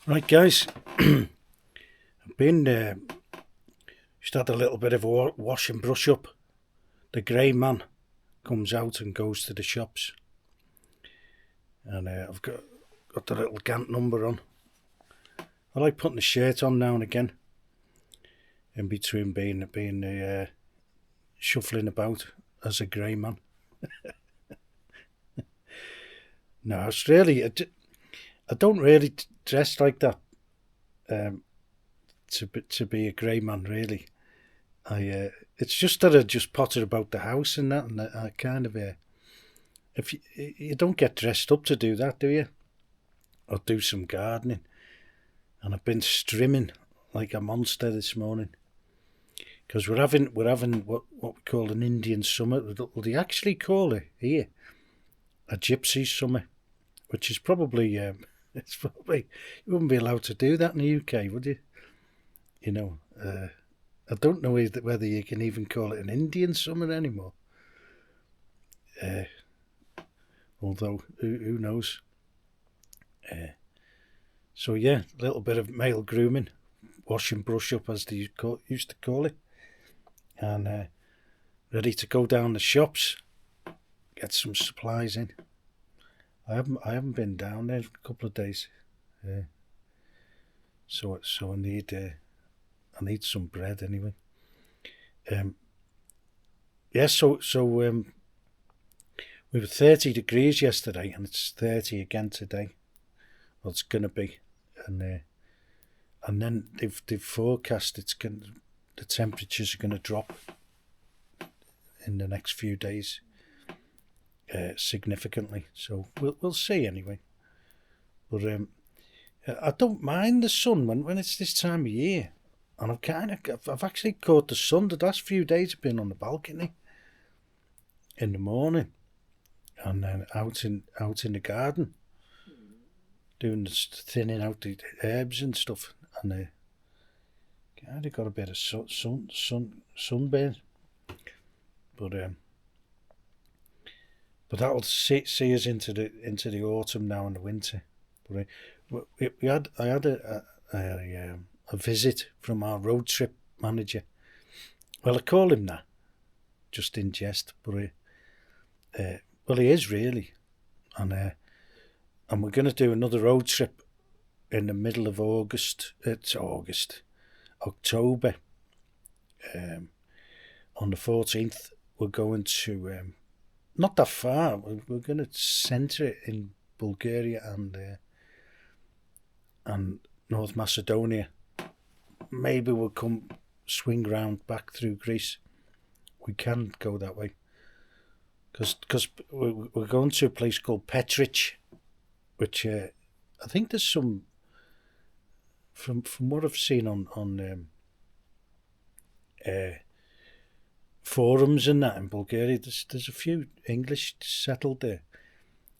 Right, guys, I've been just had a little bit of a wash and brush up. The grey man comes out and goes to the shops, and I've got the little Gant number on. I like putting the shirt on now and again, in between being shuffling about as a grey man. No, it's really I don't really dress like that to be a grey man, really. It's just that I just potter about the house and that, and I kind of if you don't get dressed up to do that, do you? Or do some gardening. And I've been strimming like a monster this morning because we're having what we call an Indian summer. Well, they actually call it here a gypsy summer, which is probably it's probably you wouldn't be allowed to do that in the UK, would you? You know, I don't know whether you can even call it an Indian summer anymore. Although who knows? So yeah, a little bit of male grooming, wash and brush up as they used to call it, and ready to go down the shops, get some supplies in. I haven't been down there for a couple of days, so I need some bread anyway. We were 30 degrees yesterday, and it's 30 again today. Well, it's gonna be, and then they've forecast the temperatures are gonna drop in the next few days significantly. So we'll see anyway. But I don't mind the sun when it's this time of year, and I've actually caught the sun. The last few days have been on the balcony in the morning, and then out in the garden, doing thinning out the herbs and stuff, and kind of got a bit of sunburn, but that'll see us into the autumn now and the winter. But I had a visit from our road trip manager. Well, I call him that, just in jest, but well, he is really, and we're going to do another road trip in the middle of August. It's October. On the 14th, we're going to not that far. We're going to centre it in Bulgaria and North Macedonia. Maybe we'll swing round back through Greece. We can go that way because we're going to a place called Petric, which I think there's some from what I've seen on forums and that in Bulgaria. There's a few English settled there,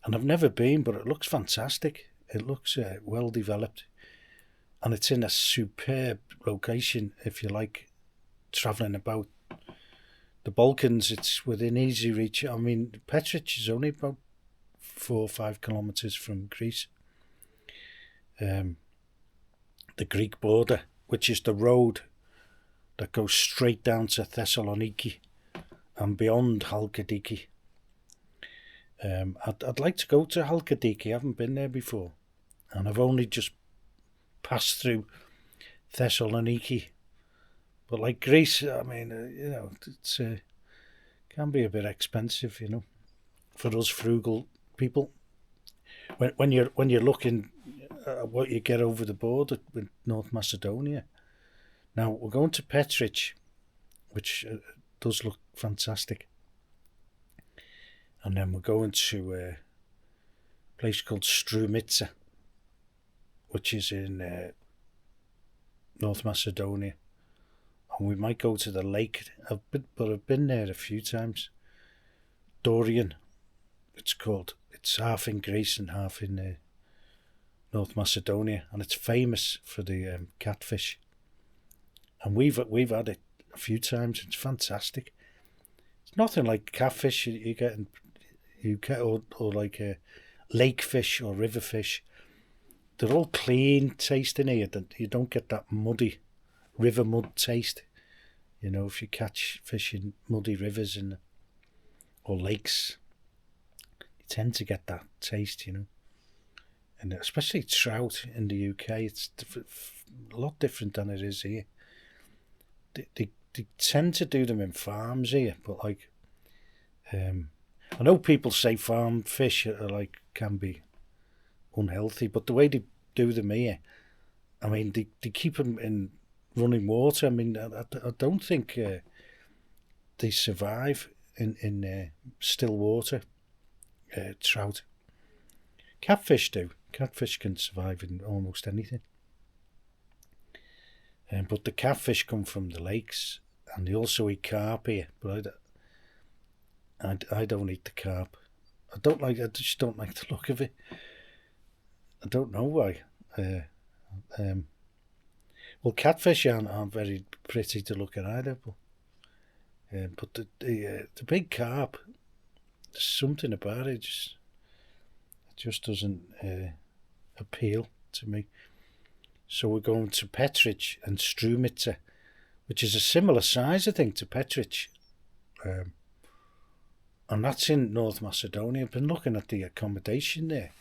and I've never been, but it looks fantastic. It looks well developed, and it's in a superb location if you like travelling about the Balkans. It's within easy reach. I mean, Petric is only about 4 or 5 kilometres from Greece. The Greek border, which is the road that goes straight down to Thessaloniki and beyond Halkidiki. I'd like to go to Halkidiki. I haven't been there before, and I've only just passed through Thessaloniki. But like Greece, I mean, it's can be a bit expensive, for us frugal people. When you're looking at what you get over the border with North Macedonia. Now we're going to Petric, which does look fantastic, and then we're going to a place called Strumitsa, which is in North Macedonia, and we might go to the lake. I've been there a few times. Dorian, it's called. It's half in Greece and half in North Macedonia, and it's famous for the catfish. And we've had it a few times. It's fantastic. It's nothing like catfish you get in UK or like a lake fish or river fish. they're all clean tasting here. That you don't get that muddy river mud taste. You know, if you catch fish in muddy rivers or lakes, you tend to get that taste, you know. And especially trout in the UK, it's a lot different than it is here. They tend to do them in farms here, but like, I know people say farm fish are like can be unhealthy, but the way they do them here, I mean, they keep them in running water. I mean, I don't think they survive in still water. Trout, catfish do. Catfish can survive in almost anything. But the catfish come from the lakes, and they also eat carp here. But I don't eat the carp. I just don't like the look of it. I don't know why. Well, catfish aren't very pretty to look at either. But the big carp, there's something about it just doesn't appeal to me. So we're going to Petrich and Strumitze, which is a similar size, I think, to Petrich. And that's in North Macedonia. I've been looking at the accommodation there,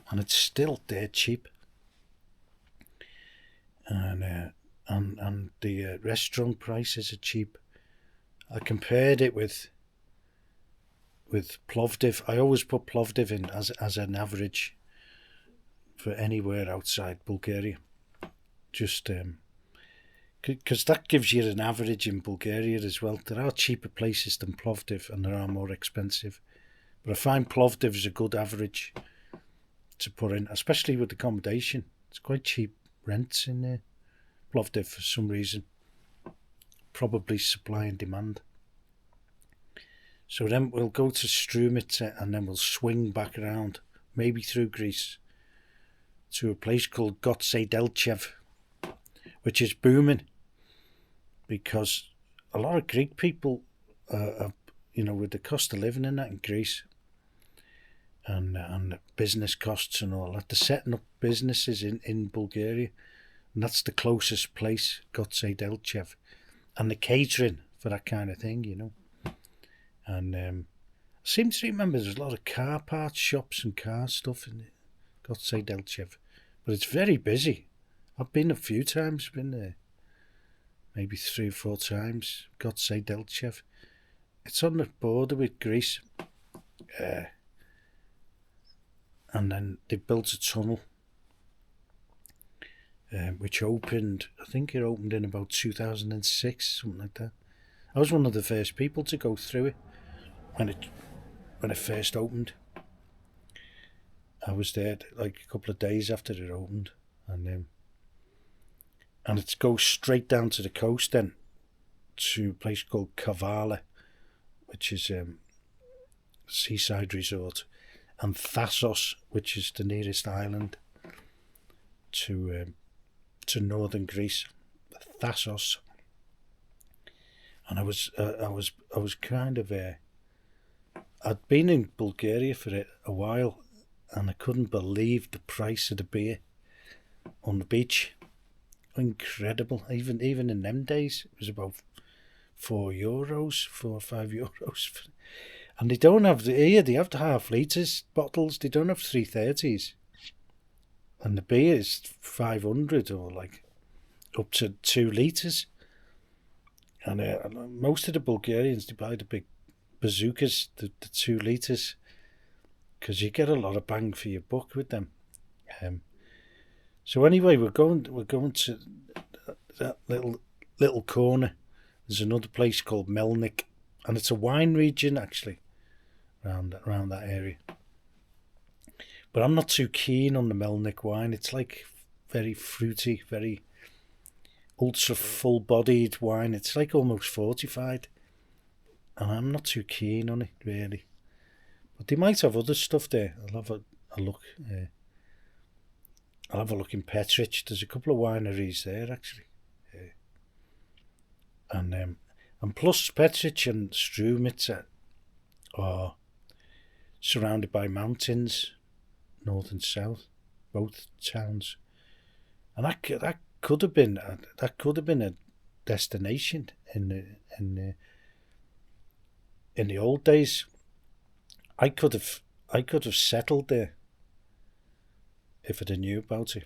and it's still dead cheap. And the restaurant prices are cheap. I compared it with Plovdiv. I always put Plovdiv in as an average for anywhere outside Bulgaria. Just because that gives you an average in Bulgaria as well. There are cheaper places than Plovdiv, and there are more expensive. But I find Plovdiv is a good average to put in, especially with accommodation. It's quite cheap rents in there. Plovdiv for some reason. Probably supply and demand. So then we'll go to Strumitze, and then we'll swing back around, maybe through Greece, to a place called Gotse Delchev, which is booming because a lot of Greek people are, with the cost of living in that in Greece and the business costs and all that, they're setting up businesses in Bulgaria, and that's the closest place, Gotse Delchev, and the catering for that kind of thing, you know. And I seem to remember there's a lot of car parts shops and car stuff in Gotse Delchev, but it's very busy. I've been a few times, been there maybe 3 or 4 times. Gotse Delchev. It's on the border with Greece. And then they built a tunnel which opened, I think it opened in about 2006, something like that. I was one of the first people to go through it when it first opened. I was there like a couple of days after it opened, and it goes straight down to the coast then to a place called Kavala, which is a seaside resort, and Thassos, which is the nearest island to northern Greece, Thassos. And I was kind of I'd been in Bulgaria for a while, and I couldn't believe the price of the beer on the beach. Incredible. Even in them days, it was about €4, €4 or €5. And they don't have here. They have the half litres bottles. They don't have 330s. And the beer is 500 or like up to 2 litres. And most of the Bulgarians, they buy the big bazookas, the 2 litres, because you get a lot of bang for your buck with them. So anyway, we're going to that little corner. There's another place called Melnik, and it's a wine region actually around that area. But I'm not too keen on the Melnik wine. It's like very fruity, very ultra full-bodied wine. It's like almost fortified, and I'm not too keen on it really. But they might have other stuff there. I'll have a look. I'll have a look in Petrich. There's a couple of wineries there actually, and plus Petrich and Strumitze are surrounded by mountains, north and south. both towns, and that could have been a destination in the old days. I could have settled there if I'd have knew about it.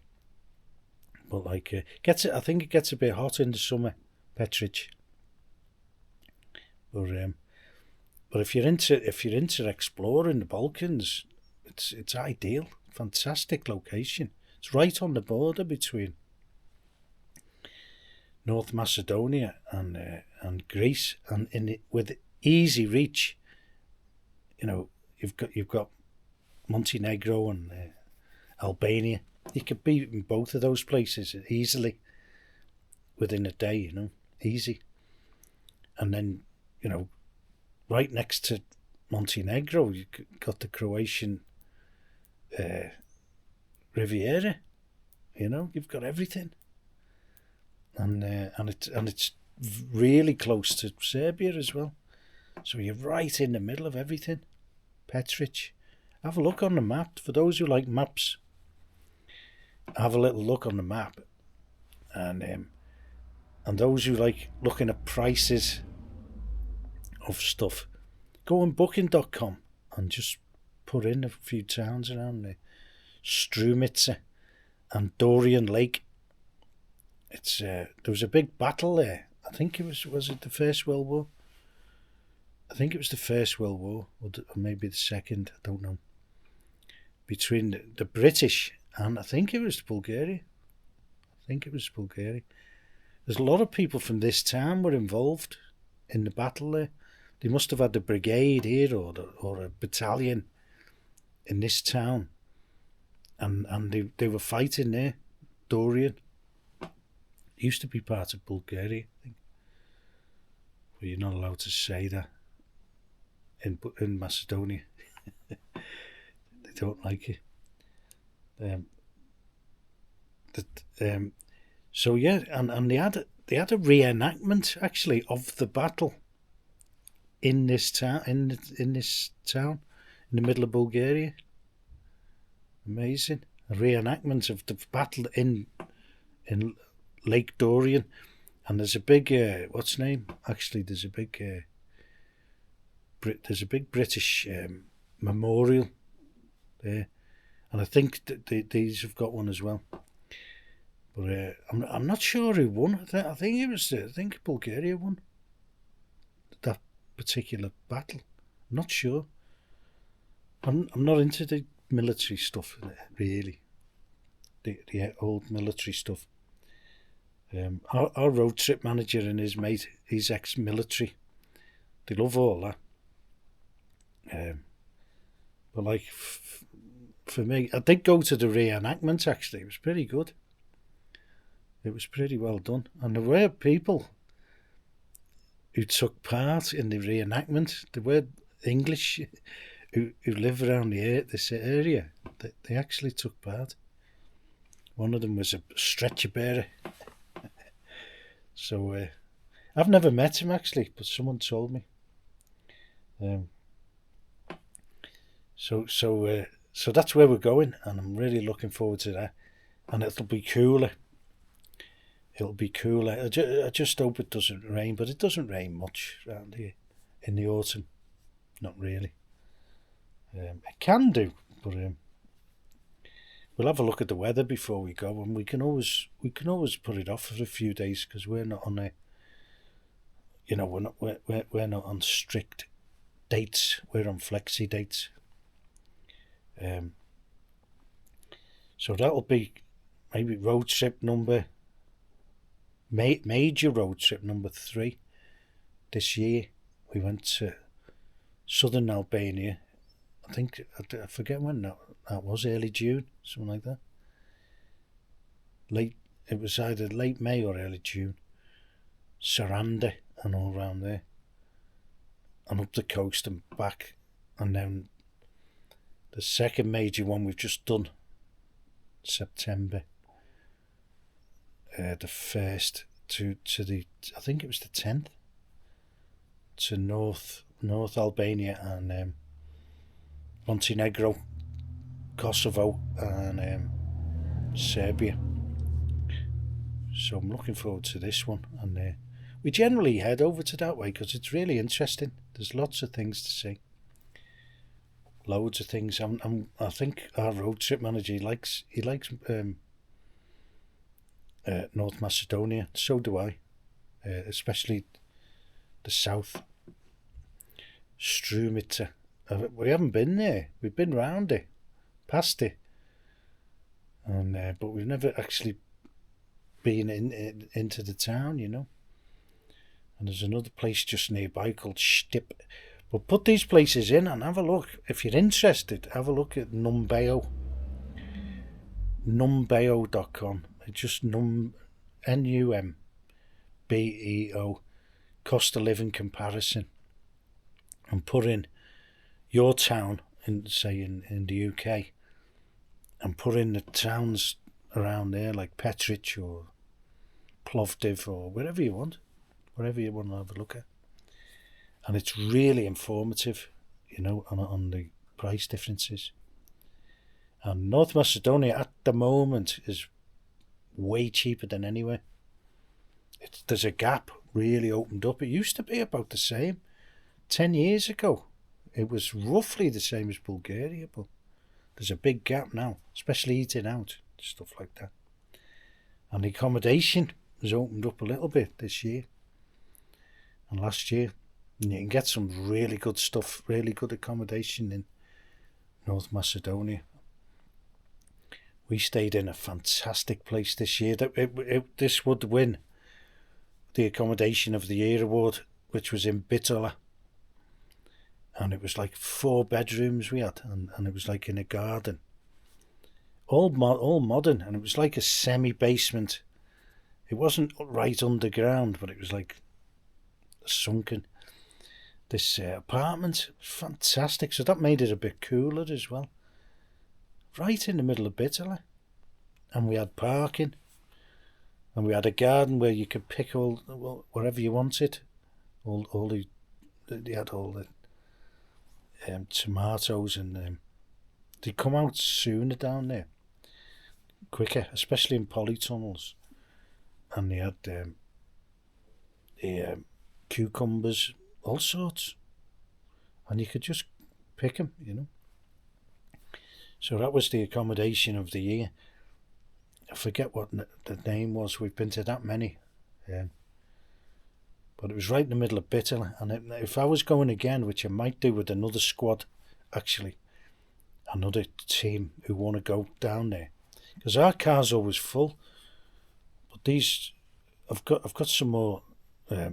But like, I think it gets a bit hot in the summer, Petrich. But if you're into exploring the Balkans, it's ideal. Fantastic location. It's right on the border between North Macedonia and Greece, and with easy reach. You know, you've got Montenegro and Albania. You could be in both of those places easily within a day. You know, easy. And then, you know, right next to Montenegro, you got the Croatian Riviera. You know, you've got everything, and it's really close to Serbia as well. So you're right in the middle of everything. Petrich. Have a look on the map. For those who like maps, have a little look on the map, and those who like looking at prices of stuff, go on booking.com and just put in a few towns around there. Strumitsa and Dorian Lake. It's there was a big battle there. I think it was it the First World War? I think it was the First World War, or maybe the Second, I don't know. Between the British and I think it was Bulgaria. There's a lot of people from this town were involved in the battle there. They must have had a brigade here or a battalion in this town, and they were fighting there. Dorian used to be part of Bulgaria, I think, but you're not allowed to say that in Macedonia. They don't like it. So yeah, and they had a reenactment actually of the battle in this town in the middle of Bulgaria. Amazing. A reenactment of the battle in Lake Dorian, and there's a big what's name? Actually, there's a big British memorial there, and I think these have got one as well. But I'm not sure who won. I think Bulgaria won that particular battle. I'm not sure. I'm not into the military stuff really. The old military stuff. Our road trip manager and his mate, he's ex-military. They love all that. But like for me, I did go to the reenactment. Actually, it was pretty good. It was pretty well done, and there were people who took part in the reenactment. There were English who live around this area. They actually took part. One of them was a stretcher bearer. So I've never met him actually, but someone told me. So that's where we're going, and I'm really looking forward to that. And it'll be cooler. I just hope it doesn't rain, but it doesn't rain much around here in the autumn. Not really. It can do, but we'll have a look at the weather before we go, and we can always put it off for a few days because we're not on we're not on strict dates. We're on flexi dates. So that'll be maybe major road trip number 3 this year. We went to southern Albania. I forget when that was, early June, something like that. It was either late May or early June. Saranda and all around there, and up the coast and back, and then the second major one we've just done, September. The 1st to the, I think it was the 10th, to North Albania and Montenegro, Kosovo, and Serbia. So I'm looking forward to this one, and we generally head over to that way because it's really interesting. There's lots of things to see, loads of things. I think our road trip manager likes North Macedonia. So do I, especially the south. Strumica. We haven't been there. We've been round it, past it, and but we've never actually been into the town, you know. And there's another place just nearby called Stip. But put these places in and have a look. If you're interested, have a look at Numbeo. Numbeo.com. It's just Numbeo. Cost of living comparison. And put in your town, in the UK, and put in the towns around there like Petrich or Plovdiv or wherever you want to have a look at. And it's really informative, you know, on the price differences. And North Macedonia at the moment is way cheaper than anywhere. There's a gap really opened up. It used to be about the same 10 years ago. It was roughly the same as Bulgaria, but there's a big gap now, especially eating out, stuff like that. And the accommodation has opened up a little bit this year and last year. And you can get some really good stuff, really good accommodation in North Macedonia. We stayed in a fantastic place this year. This would win the Accommodation of the Year award, which was in Bitola. And it was like 4 bedrooms we had, and it was like in a garden. All modern, and it was like a semi-basement. It wasn't right underground, but it was like sunken. This apartment was fantastic, so that made it a bit cooler as well. Right in the middle of Bitola. And we had parking. And we had a garden where you could pick whatever you wanted. They had all the tomatoes, and they come out sooner down there, quicker, especially in polytunnels. And they had cucumbers, all sorts, and you could just pick them, you know. So that was the Accommodation of the Year. I forget what the name was. We've been to that many, but it was right in the middle of Bitola. And if I was going again, which I might do with another squad, actually, another team who want to go down there, because our car's always full. But these, I've got some more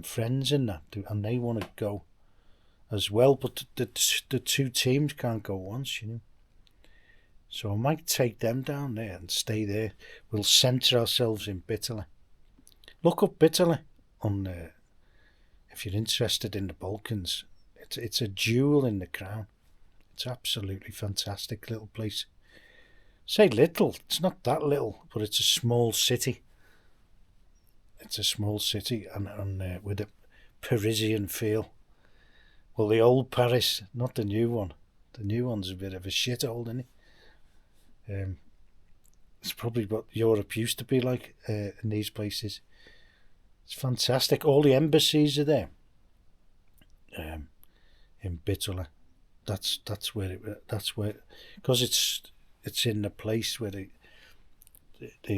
friends in that, and they want to go as well. But the 2 teams can't go once, you know. So I might take them down there and stay there. We'll centre ourselves in Bitola. Look up Bitola on if you're interested in the Balkans. It's a jewel in the crown. It's absolutely fantastic little place. Say little, it's not that little, but it's a small city. It's a small city, and with a Parisian feel. Well, the old Paris, not the new one. The new one's a bit of a shithole, isn't it? It's probably what Europe used to be like in these places. It's fantastic. All the embassies are there. In Bitola, that's where because it's in the place where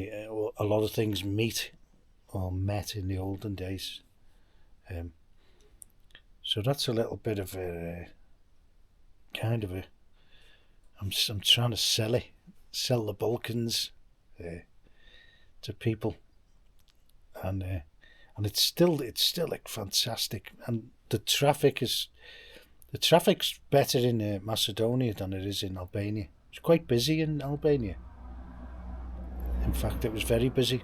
a lot of things meet or met in the olden days. So that's a little bit of a kind of a. I'm trying to sell the Balkans to people, and it's still like fantastic, and the traffic's better in Macedonia than it is in Albania. It's quite busy in Albania. In fact, it was very busy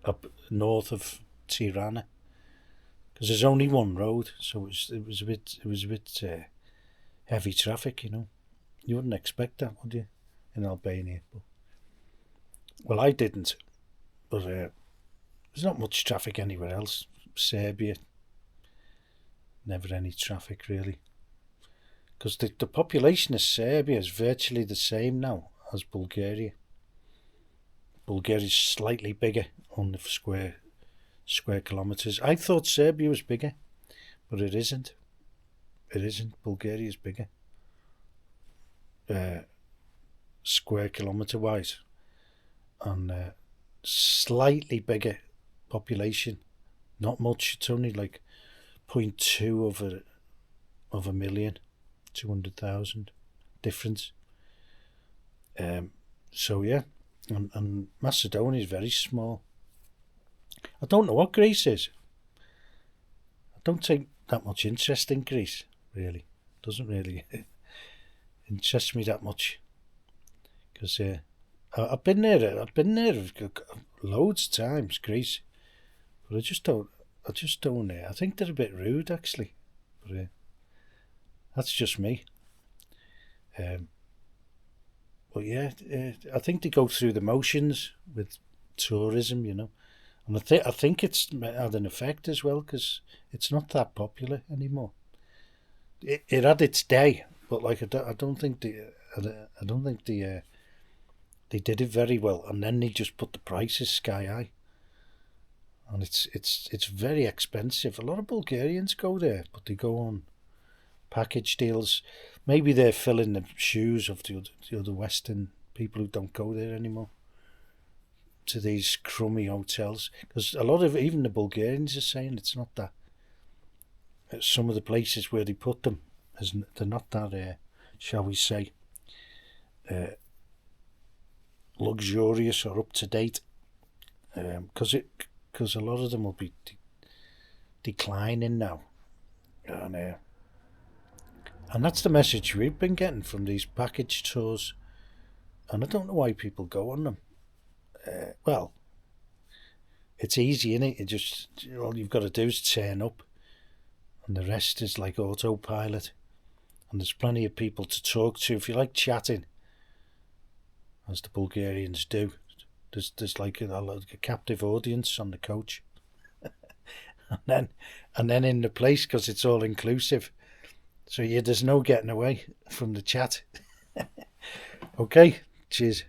up north of Tirana, because there's only one road, so it was a bit heavy traffic, you know. You wouldn't expect that, would you, in Albania? But, well, I didn't. But there's not much traffic anywhere else. Serbia, never any traffic really. Because the population of Serbia is virtually the same now as Bulgaria. Bulgaria's slightly bigger on the square kilometres. I thought Serbia was bigger, but it isn't. It isn't. Bulgaria's bigger, square kilometre wise, and slightly bigger population. Not much. It's only like 0.2 of a million, 200,000 difference. So yeah, and Macedonia is very small. I don't know what Greece is. I don't take that much interest in Greece, really. It doesn't really interest me that much. Because I've been there loads of times, Greece. But I just don't, I think they're a bit rude, actually. But that's just me. But yeah, I think they go through the motions with tourism, and I think it's had an effect as well because it's not that popular anymore. It had its day, but like I don't think they did it very well, and then they just put the prices sky high, and it's very expensive. A lot of Bulgarians go there, but they go on package deals. Maybe they're filling the shoes of the other Western people who don't go there anymore to these crummy hotels. Because a lot of even the Bulgarians are saying it's not that. Some of the places where they put them, they're not that, shall we say, luxurious or up to date. Because a lot of them will be declining now. And that's the message we've been getting from these package tours. And I don't know why people go on them. Well, it's easy, innit? All you've got to do is turn up. And the rest is like autopilot. And there's plenty of people to talk to. If you like chatting, as the Bulgarians do, there's like a captive audience on the coach. and then in the place, because it's all inclusive. So yeah, there's no getting away from the chat. Okay, cheers.